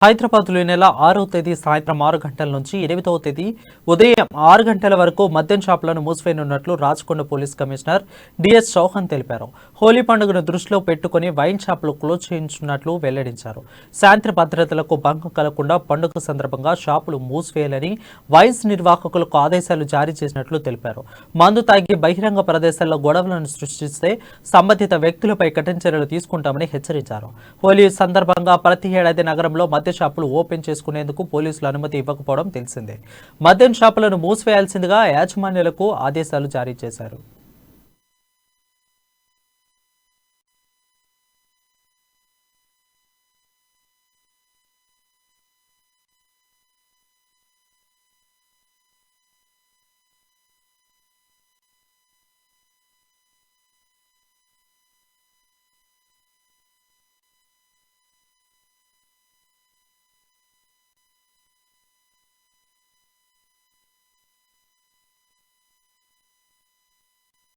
హైదరాబాద్లో ఈ నెల 6వ తేదీ సాయంత్రం 6 గంటల నుంచి 8వ తేదీ ఉదయం 6 గంటల వరకు మద్యం షాపులను మూసివేయనున్నట్లు Rachakonda police commissioner DS Chauhan తెలిపారు. హోలీ పండుగను దృష్టిలో పెట్టుకుని వైన్ షాపులు క్లోజ్ చేయించున్నట్లు వెల్లడించారు. శాంతి భద్రతలకు భంగం కలగకుండా పండుగ సందర్భంగా షాపులు మూసివేయాలని వైన్స్ నిర్వాహకులకు ఆదేశాలు జారీ చేసినట్లు తెలిపారు. మందు తాగి బహిరంగ ప్రదేశాల్లో గొడవలను సృష్టిస్తే సంబంధిత వ్యక్తులపై కఠిన చర్యలు తీసుకుంటామని హెచ్చరించారు. హోలీ సందర్భంగా ప్రతి ఏడాది నగరంలో మద్యం షాపులు ఓపెన్ చేసుకునేందుకు పోలీసులు అనుమతి ఇవ్వకపోవడం తెలిసిందే. మద్యం షాపులను మూసివేయాల్సిందిగా యాజమాన్యాలకు ఆదేశాలు జారీ చేశారు.